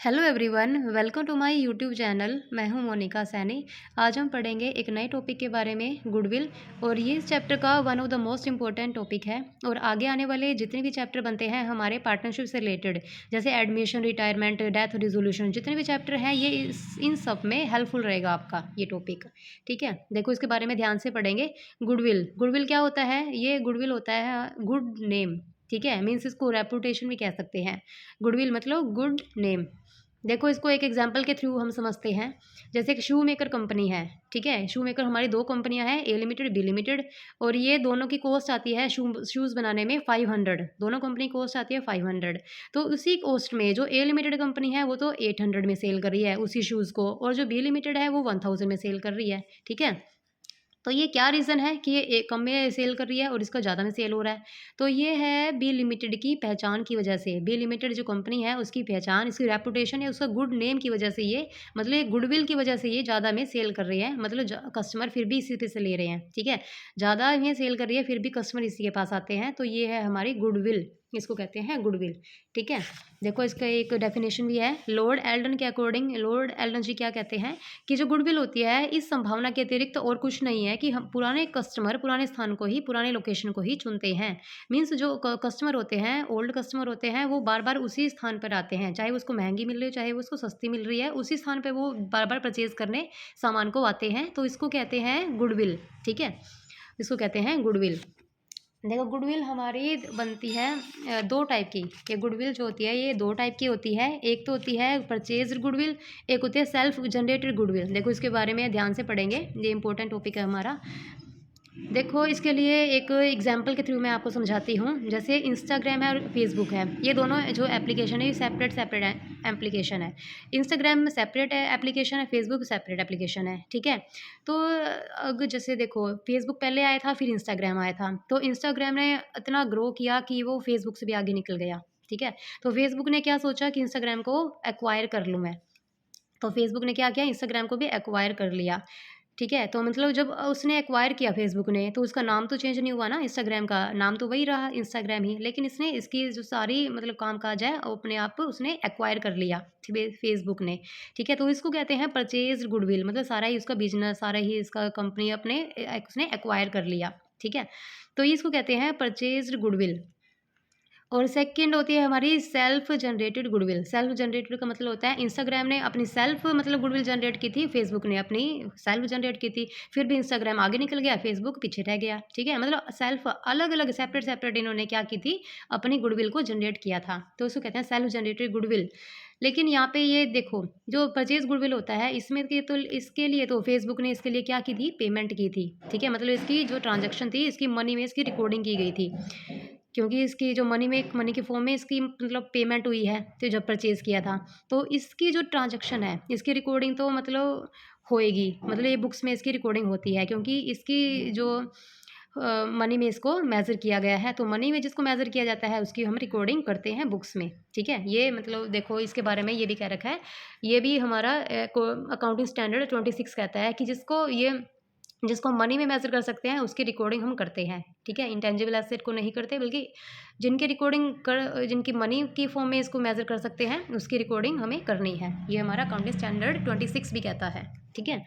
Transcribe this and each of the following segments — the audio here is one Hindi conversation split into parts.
Hello everyone, welcome to my YouTube channel. मैं हूं मोनिका सैनी। आज हम पढ़ेंगे एक नए टॉपिक के बारे में, गुडविल। और ये इस चैप्टर का one of the most important topic है। और आगे आने वाले जितने भी चैप्टर बनते हैं हमारे पार्टनरशिप से रिलेटेड, जैसे एडमिशन, रिटायरमेंट, डेथ रिजोल्यूशन, जितने भी चैप्टर हैं ये इन सब में हेल्पफुल रहेगा आपका ये टॉपिक। ठीक है, देखो इसके बारे में ध्यान से पढ़ेंगे। गुडविल, गुडविल क्या होता है? ये गुडविल होता है गुड नेम। ठीक है, मीन्स इसको रेपुटेशन भी कह सकते हैं। गुडविल मतलब गुड नेम। देखो इसको एक एग्जांपल के थ्रू हम समझते हैं। जैसे एक शू मेकर कंपनी है। ठीक है, शू मेकर हमारी दो कंपनियां हैं, ए लिमिटेड, बी लिमिटेड। और ये दोनों की कॉस्ट आती है शूज़ बनाने में 500। दोनों कंपनी कॉस्ट आती है 500। तो उसी कॉस्ट में जो ए लिमिटेड कंपनी है वो तो 800 में सेल कर रही है उसी शूज़ को, और जो बी लिमिटेड है वो 1000 में सेल कर रही है। ठीक है, तो ये क्या रीज़न है कि ये कम में सेल कर रही है और इसका ज़्यादा में सेल हो रहा है? तो ये है बी लिमिटेड की पहचान की वजह से। बी लिमिटेड जो कंपनी है उसकी पहचान, इसकी रेपुटेशन है, उसका गुड नेम की वजह से ये, मतलब ये गुडविल की वजह से ये ज़्यादा में सेल कर रही है। मतलब कस्टमर फिर भी इसी पे से ले रहे हैं। ठीक है, ज़्यादा में सेल कर रही है फिर भी कस्टमर इसी के पास आते हैं, तो ये है हमारी गुडविल। इसको कहते हैं गुडविल। ठीक है, देखो इसका एक डेफिनेशन भी है लॉर्ड एल्डन के अकॉर्डिंग। लॉर्ड एल्डन जी क्या कहते हैं कि जो गुडविल होती है इस संभावना के अतिरिक्त और कुछ नहीं है कि हम पुराने कस्टमर पुराने स्थान को ही, पुराने लोकेशन को ही चुनते हैं। मीन्स जो कस्टमर होते हैं, ओल्ड कस्टमर होते हैं, वो बार बार उसी स्थान पर आते हैं, चाहे उसको महंगी मिल रही हो चाहे उसको सस्ती मिल रही है, उसी स्थान पर वो बार बार परचेज करने सामान को आते हैं, तो इसको कहते हैं गुडविल। ठीक है, इसको कहते हैं गुडविल। देखो गुडविल हमारी बनती है दो टाइप की। ये गुडविल जो होती है ये दो टाइप की होती है। एक तो होती है परचेज गुडविल, एक होती है सेल्फ जनरेटेड गुडविल। देखो इसके बारे में ध्यान से पढ़ेंगे, ये इंपॉर्टेंट टॉपिक है हमारा। देखो इसके लिए एक एग्जांपल के थ्रू मैं आपको समझाती हूँ। जैसे इंस्टाग्राम है और फेसबुक है, ये दोनों जो एप्लीकेशन है ये सेपरेट सेपरेट एप्लीकेशन है। इंस्टाग्राम सेपरेट एप्लीकेशन है, फेसबुक सेपरेट एप्लीकेशन है। ठीक है, तो अगर जैसे देखो फेसबुक पहले आया था फिर इंस्टाग्राम आया था, तो इंस्टाग्राम ने इतना ग्रो किया कि वो फेसबुक से भी आगे निकल गया। ठीक है, तो फेसबुक ने क्या सोचा कि इंस्टाग्राम को एक्वायर कर लूँ मैं, तो फेसबुक ने क्या किया, इंस्टाग्राम को भी एक्वायर कर लिया। ठीक है, तो मतलब जब उसने एक्वायर किया फेसबुक ने, तो उसका नाम तो चेंज नहीं हुआ ना, इंस्टाग्राम का नाम तो वही रहा इंस्टाग्राम ही, लेकिन इसने इसकी जो सारी मतलब काम काज है वो अपने आप उसने एक्वायर कर लिया फेसबुक ने। ठीक है, तो इसको कहते हैं परचेज गुडविल, मतलब सारा ही उसका बिजनेस, सारा ही इसका कंपनी अपने उसने एक्वायर कर लिया। ठीक है, तो इसको कहते हैं परचेज गुडविल। और सेकंड होती है हमारी self generated goodwill. Self generated का मतलब होता है इंस्टाग्राम ने अपनी सेल्फ मतलब गुडविल जनरेट की थी, फेसबुक ने अपनी सेल्फ जनरेट की थी, फिर भी इंस्टाग्राम आगे निकल गया, फेसबुक पीछे रह गया। ठीक है, मतलब सेल्फ अलग अलग सेपरेट सेपरेट इन्होंने क्या की थी, अपनी गुडविल को जनरेट किया था, तो उसको कहते हैं सेल्फ जनरेटेड गुडविल। लेकिन यहाँ पे ये देखो जो परचेज गुडविल होता है इसमें के तो इसके लिए तो फेसबुक ने इसके लिए क्या की थी, पेमेंट की थी। ठीक है, मतलब इसकी जो ट्रांजेक्शन थी इसकी मनी में इसकी रिकॉर्डिंग की गई थी, क्योंकि इसकी जो मनी के फॉर्म में इसकी मतलब पेमेंट हुई है, तो जब परचेज़ किया था, तो इसकी जो ट्रांजैक्शन है इसकी रिकॉर्डिंग तो मतलब होएगी, मतलब ये बुक्स में इसकी रिकॉर्डिंग होती है, क्योंकि इसकी जो मनी में इसको मेज़र किया गया है, तो मनी में जिसको मेज़र किया जाता है उसकी हम रिकॉर्डिंग करते हैं बुक्स में। ठीक है, ये मतलब देखो इसके बारे में ये भी कह रखा है, ये भी हमारा अकाउंटिंग स्टैंडर्ड 26 कहता है कि जिसको मनी में मेज़र कर सकते हैं उसकी रिकॉर्डिंग हम करते हैं। ठीक है, इंटेंजिबल एसेट को नहीं करते, बल्कि जिनकी मनी की फॉर्म में इसको मेज़र कर सकते हैं उसकी रिकॉर्डिंग हमें करनी है। ये हमारा अकाउंटिंग स्टैंडर्ड 26 भी कहता है। ठीक है,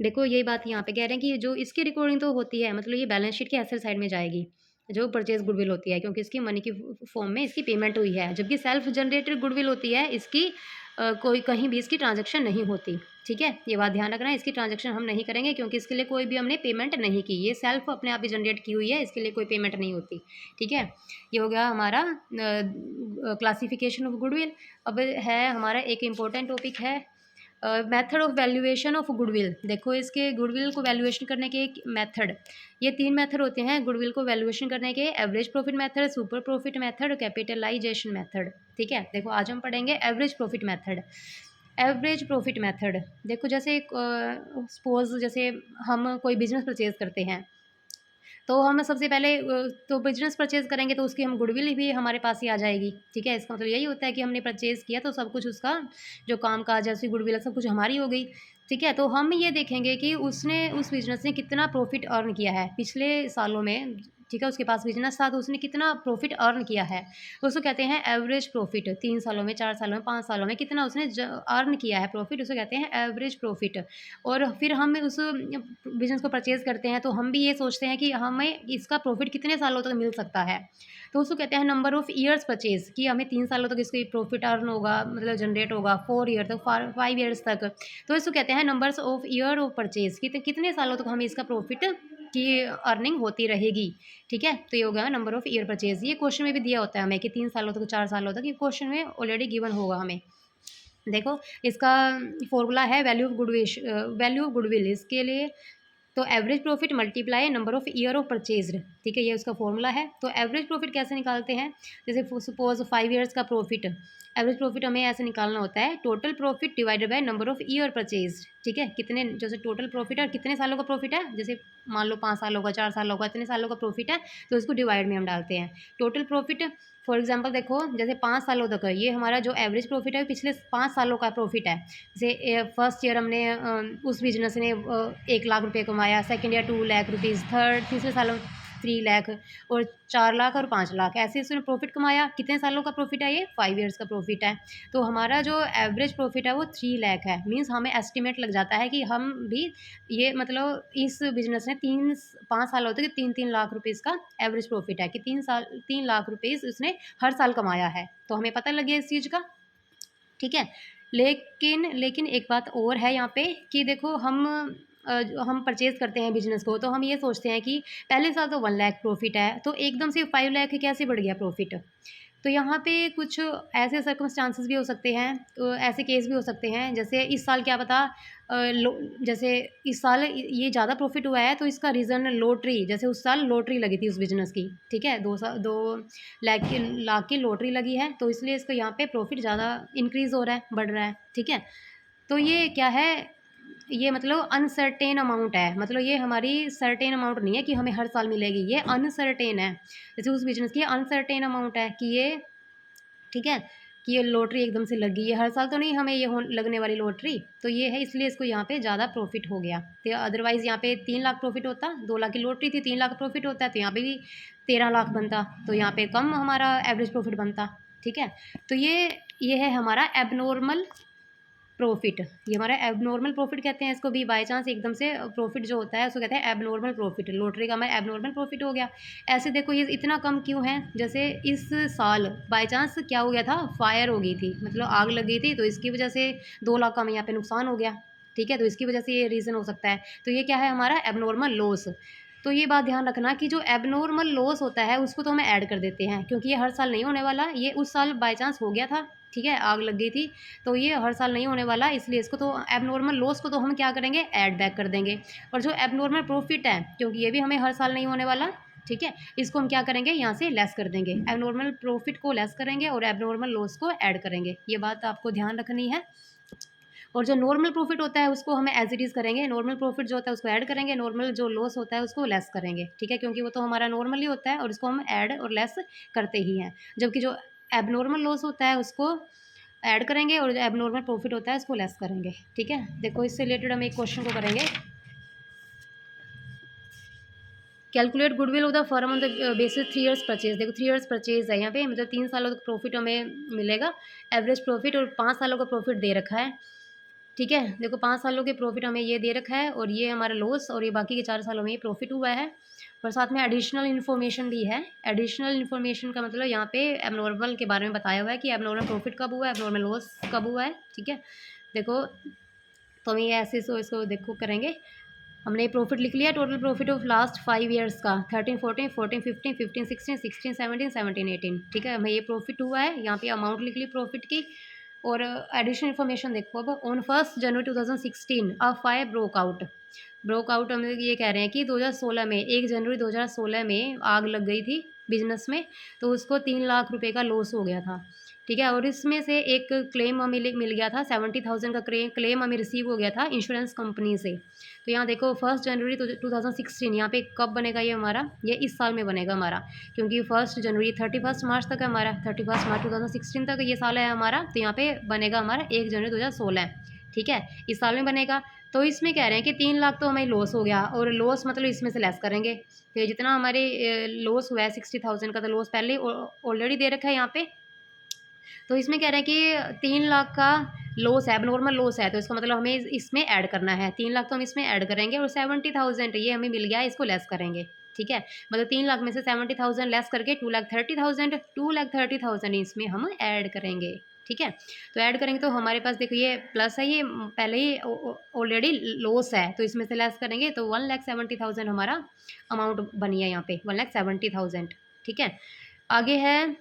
देखो यही बात यहाँ पे कह रहे हैं कि जो इसकी रिकॉर्डिंग तो होती है, मतलब ये बैलेंस शीट के एसेट साइड में जाएगी जो परचेज गुडविल होती है, क्योंकि इसकी मनी की फॉर्म में इसकी पेमेंट हुई है। जबकि सेल्फ जनरेटेड गुडविल होती है, इसकी कोई कहीं भी इसकी ट्रांजैक्शन नहीं होती। ठीक है, ये बात ध्यान रखना है, इसकी ट्रांजैक्शन हम नहीं करेंगे क्योंकि इसके लिए कोई भी हमने पेमेंट नहीं की, ये सेल्फ अपने आप ही जनरेट की हुई है, इसके लिए कोई पेमेंट नहीं होती। ठीक है, ये हो गया हमारा क्लासिफिकेशन ऑफ गुडविल। अब है हमारा एक इम्पोर्टेंट टॉपिक है method of valuation of goodwill. देखो इसके गुडविल को वैल्यूएशन करने के एक मेथड, ये 3 मेथड होते हैं गुडविल को वैल्यूएशन करने के, average profit method, super profit method, capitalisation method. ठीक है, देखो आज हम पढ़ेंगे average profit method. Average profit method, देखो जैसे सपोज जैसे हम कोई बिजनेस परचेज करते हैं, तो हम सबसे पहले तो बिजनेस परचेज करेंगे तो उसकी हम गुडविल भी हमारे पास ही आ जाएगी। ठीक है, इसका मतलब यही होता है कि हमने परचेज़ किया तो सब कुछ उसका जो काम काज है उसकी गुडविल है सब कुछ हमारी हो गई। ठीक है, तो हम ये देखेंगे कि उसने उस बिजनेस ने कितना प्रॉफिट अर्न किया है पिछले सालों में, ठीक है, उसके पास बिजनेस था, तो उसने कितना प्रॉफिट अर्न किया है उसको कहते हैं एवरेज प्रॉफिट। 3 सालों में, 4 सालों में, 5 सालों में कितना उसने अर्न किया है प्रॉफिट, उसे कहते हैं एवरेज प्रॉफिट। और फिर हम उस बिजनेस को परचेज करते हैं तो हम भी ये सोचते हैं कि हमें इसका प्रॉफिट कितने सालों तक मिल सकता है, तो उसको कहते हैं नंबर ऑफ़ ईयर्स परचेज़, कि हमें 3 सालों तक इसका प्रॉफिट अर्न होगा, मतलब जनरेट होगा, 4 ईयर तक, 5 ईयर्स तक। तो इसको कहते हैं numbers of year of purchase, कितने सालों तक हमें इसका प्रॉफिट की अर्निंग होती रहेगी। ठीक है, तो ये हो गया नंबर ऑफ़ ईयर परचेज़। ये क्वेश्चन में भी दिया होता है हमें कि 3 सालों तक, 4 सालों तक, ये क्वेश्चन में ऑलरेडी गिवन होगा हमें। देखो, इसका फॉर्मूला है वैल्यू ऑफ गुडविल। इसके लिए तो average profit multiply number of year of purchased, ठीक है, ये उसका फॉर्मूला है। तो एवरेज प्रॉफिट कैसे निकालते हैं, जैसे सपोज 5 ईयर्स का प्रॉफिट, एवरेज प्रॉफिट हमें ऐसे निकालना होता है, total profit divided by number of year purchased. ठीक है, कितने, जैसे टोटल प्रॉफिट है और कितने सालों का प्रॉफिट है, जैसे मान लो 5 सालों का, 4 सालों का, इतने सालों का प्रॉफिट है, तो इसको डिवाइड में हम डालते हैं टोटल प्रॉफिट। फॉर एग्जाम्पल देखो, जैसे 5 सालों तक है, ये हमारा जो एवरेज प्रॉफिट है पिछले 5 सालों का प्रॉफिट है। जैसे फर्स्ट ईयर हमने उस बिजनेस ने 1 लाख रुपये कमाया, second year 2 lakh rupees, third तीसरे सालों 3 लाख, और 4 लाख और 5 लाख, ऐसे इसने प्रॉफिट कमाया। कितने सालों का प्रॉफिट है, ये 5 ईयर्स का प्रॉफिट है। तो हमारा जो एवरेज प्रॉफिट है वो 3 लाख है। मीन्स हमें एस्टिमेट लग जाता है कि हम भी ये, मतलब इस बिजनेस ने 5 साल होते कि 3-3 लाख रुपीज़ का एवरेज प्रॉफिट है, कि 3 लाख रुपीज़ उसने हर साल कमाया है। तो हमें पता लग गया इस चीज़ का। ठीक है, लेकिन एक बात और है यहाँ पे कि देखो, हम परचेज़ करते हैं बिजनेस को, तो हम ये सोचते हैं कि पहले साल तो 1 लाख प्रॉफिट है, तो एकदम से 5 लाख कैसे बढ़ गया प्रॉफिट। तो यहाँ पे कुछ ऐसे सर्कमस्टांसेस भी हो सकते हैं, तो ऐसे केस भी हो सकते हैं, जैसे इस साल क्या पता, जैसे इस साल ये ज़्यादा प्रॉफिट हुआ है, तो इसका रीज़न लॉटरी, जैसे उस साल लॉटरी लगी थी उस बिजनेस की। ठीक है, 2 लाख की लॉटरी लगी है, तो इसलिए इसको यहाँ पे प्रॉफिट ज़्यादा इंक्रीज़ हो रहा है, बढ़ रहा है। ठीक है, तो ये क्या है, ये मतलब अनसर्टेन अमाउंट है, मतलब ये हमारी सर्टेन अमाउंट नहीं है कि हमें हर साल मिलेगी, ये अनसर्टेन है। जैसे उस बिजनेस की अनसर्टेन अमाउंट है कि ये, ठीक है, कि ये लॉटरी एकदम से लग गई है, हर साल तो नहीं हमें ये लगने वाली लॉटरी, तो ये है, इसलिए इसको यहाँ पे ज़्यादा प्रॉफिट हो गया। तो अदरवाइज़ यहाँ पे 3 लाख प्रॉफिट होता, 2 लाख की लॉटरी थी, 3 लाख प्रॉफिट होता है, तो यहाँ पे भी 13 लाख बनता, तो यहाँ पे कम हमारा एवरेज प्रॉफिट बनता। ठीक है, तो ये है हमारा एबनॉर्मल प्रॉफिट, ये हमारा एबनॉर्मल प्रॉफिट कहते हैं इसको भी। बाय चांस एकदम से प्रॉफिट जो होता है उसको कहते हैं एबनॉर्मल प्रॉफिट, लॉटरी का हमारा एबनॉर्मल प्रॉफिट हो गया। ऐसे देखो, ये इतना कम क्यों है, जैसे इस साल बाय चांस क्या हो गया था, फायर हो गई थी, मतलब आग लग गई थी, तो इसकी वजह से 2 लाख का हमें यहाँ पे नुकसान हो गया। ठीक है, तो इसकी वजह से ये रीज़न हो सकता है। तो ये क्या है, हमारा एबनॉर्मल लॉस। तो ये बात ध्यान रखना कि जो एबनॉर्मल लॉस होता है उसको तो हमें ऐड कर देते हैं, क्योंकि ये हर साल नहीं होने वाला, ये उस साल बाय चांस हो गया था। ठीक है, आग लग गई थी, तो ये हर साल नहीं होने वाला, इसलिए इसको तो एबनॉर्मल लॉस को तो हम क्या करेंगे, ऐड बैक कर देंगे। और जो एबनॉर्मल प्रॉफिट है, क्योंकि ये भी हमें हर साल नहीं होने वाला, ठीक है, इसको हम क्या करेंगे, यहाँ से लेस कर देंगे, एबनॉर्मल प्रॉफिट को लेस करेंगे और एबनॉर्मल लॉस को ऐड करेंगे। ये बात आपको ध्यान रखनी है। और जो नॉर्मल प्रॉफिट होता है उसको हमें एज इट इज़ करेंगे, नॉर्मल प्रॉफिट जो होता है उसको ऐड करेंगे, नॉर्मल जो लॉस होता है उसको लेस करेंगे। ठीक है, क्योंकि वो तो हमारा नॉर्मली होता है और इसको हम ऐड और लेस करते ही हैं। जबकि जो एबनॉर्मल लॉस होता है उसको ऐड करेंगे और जो एबनॉर्मल प्रॉफिट होता है उसको लेस करेंगे। ठीक है, देखो, इससे रिलेटेड हम एक क्वेश्चन को करेंगे। Calculate goodwill of the firm on the basis 3 years purchase. देखो, 3 ईयर्स परचेज है यहाँ पे, मतलब 3 सालों तक प्रॉफिट हमें मिलेगा, एवरेज प्रॉफिट, और 5 सालों का प्रॉफिट दे रखा है। ठीक है, देखो, 5 सालों के प्रॉफिट हमें ये दे रखा है, और ये हमारा लॉस, और ये बाकी के 4 सालों में ये प्रॉफिट हुआ है। और साथ में एडिशनल इन्फॉर्मेशन भी है। एडिशनल इन्फॉर्मेशन का मतलब यहाँ पे एबनॉर्मल के बारे में बताया हुआ है कि एबनॉर्मल प्रॉफिट कब हुआ है, एबनॉर्मल लॉस कब हुआ है। ठीक है, देखो, तो हम ये ऐसे इसको देखो करेंगे। हमने प्रॉफिट लिख लिया, total profit of last 5 years का, 13, 14, 14, 15, 15, 16, 16, 17, 17, 18। ठीक है, हमें ये प्रॉफिट हुआ है, यहाँ पे अमाउंट लिख ली प्रॉफिट की। और एडिशनल इन्फॉर्मेशन देखो, अब on 1 January 2016 a fire broke out हम ये कह रहे हैं कि 2016 में, 1 जनवरी 2016 में आग लग गई थी बिजनेस में, तो उसको 3 लाख रुपए का लॉस हो गया था। ठीक है, और इसमें से एक क्लेम हमें मिल गया था, 70,000 का क्लेम हमें रिसीव हो गया था इंश्योरेंस कंपनी से। तो यहाँ देखो, 1 जनवरी 2016, यहाँ पे कब बनेगा ये हमारा, ये इस साल में बनेगा हमारा, क्योंकि 1 जनवरी 31 मार्च तक है हमारा, 31 मार्च 2016 तक ये साल है हमारा, तो यहाँ पे बनेगा हमारा 1 जनवरी 2016। ठीक है, इस साल में बनेगा। तो इसमें कह रहे हैं कि 3 लाख तो हमें लॉस हो गया, और लॉस मतलब इसमें से लेस करेंगे। तो जितना हमारे लॉस हुआ है 60,000 का, तो लॉस पहले ऑलरेडी दे रखा है यहाँ पे। तो इसमें कह रहे हैं कि 3 लाख का लॉस है, एबनॉर्मल लॉस है, तो इसका मतलब हमें इसमें ऐड करना है। 3 लाख तो हम इसमें ऐड करेंगे, और 70,000 ये हमें मिल गया, इसको लेस करेंगे। ठीक है, मतलब 3 लाख में से 70,000 लेस करके 2,30,000, 2,30,000 इसमें हम ऐड करेंगे। ठीक है, तो ऐड करेंगे तो हमारे पास देखो ये प्लस है, ये पहले ही ऑलरेडी लॉस है, तो इसमें से लेस करेंगे तो 1,70,000 हमारा अमाउंट बनी है यहाँ पे, 1,70,000। ठीक है, आगे है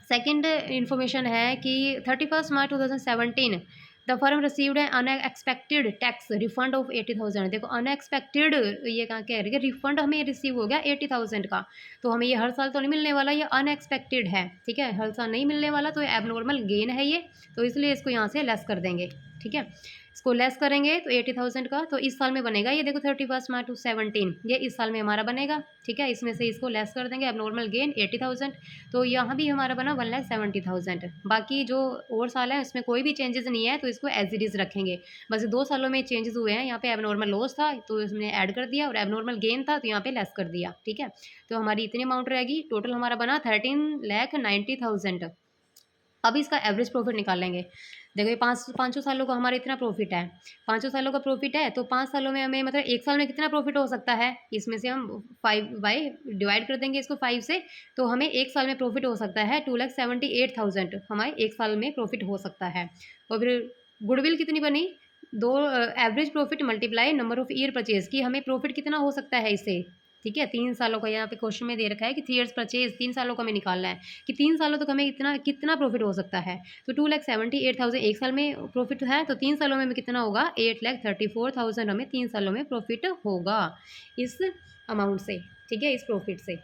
सेकंड इन्फॉर्मेशन है कि 31 मार्च 2017 the firm received an unexpected tax refund of 80,000। देखो अनएक्सपेक्टेड, ये कहाँ कह रही है, रिफंड हमें रिसीव हो गया 80,000 का। तो हमें ये हर साल तो नहीं मिलने वाला, ये अनएक्सपेक्टेड है। ठीक है, हर साल नहीं मिलने वाला, तो एबनॉर्मल गेन है ये, तो इसलिए इसको यहाँ से लेस कर देंगे। ठीक है, इसको लेस करेंगे तो 80,000 का, तो इस साल में बनेगा ये, देखो 31 मार्च 2017 ये इस साल में हमारा बनेगा। ठीक है, इसमें से इसको लेस कर देंगे, एबनॉर्मल गेन 80,000, तो यहाँ भी हमारा बना 1,70,000। बाकी जो और साल है उसमें कोई भी चेंजेस नहीं है, तो इसको एज इट इज़ रखेंगे। बस 2 सालों में चेंजेस हुए हैं, यहाँ पे एबनॉर्मल लॉस था तो इसमें ऐड कर दिया, और एबनॉर्मल गेन था तो यहाँ पे लेस कर दिया। ठीक है, तो हमारी इतनी अमाउंट रहेगी, टोटल हमारा बना 13,90,000। अब इसका एवरेज प्रॉफिट निकालेंगे। देखो ये पाँचों सालों का हमारा इतना प्रॉफिट है, 5 सालों का प्रॉफिट है, तो 5 सालों में हमें मतलब एक साल में कितना प्रॉफिट हो सकता है, इसमें से हम 5 बाई डिवाइड कर देंगे इसको 5 से, तो हमें एक साल में प्रॉफिट हो सकता है 2,78,000 हमारे एक साल में प्रॉफिट हो सकता है। और फिर गुडविल कितनी बनी, दो average profit multiply number of year purchase की, हमें प्रॉफिट कितना हो सकता है इससे। ठीक है, 3 सालों का यहाँ पे क्वेश्चन में दे रखा है कि 3 ईयर्स परचेज, 3 सालों का हमें निकालना है कि 3 सालों तक हमें इतना कितना प्रॉफिट हो सकता है। तो 2,78,000 एक साल में प्रॉफिट है, तो 3 सालों में हमें कितना होगा, 8,34,000 हमें 3 सालों में प्रॉफिट होगा इस अमाउंट से। ठीक है, इस प्रॉफिट से।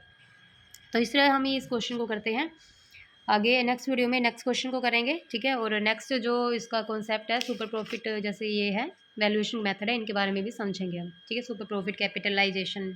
तो इस तरह हम इस क्वेश्चन को करते हैं। आगे नेक्स्ट वीडियो में नेक्स्ट क्वेश्चन को करेंगे। ठीक है, और नेक्स्ट जो इसका कॉन्सेप्ट है सुपर प्रॉफिट, जैसे ये है वैल्यूएशन मेथड है, इनके बारे में भी समझेंगे हम। ठीक है, सुपर प्रॉफिट, कैपिटलाइजेशन,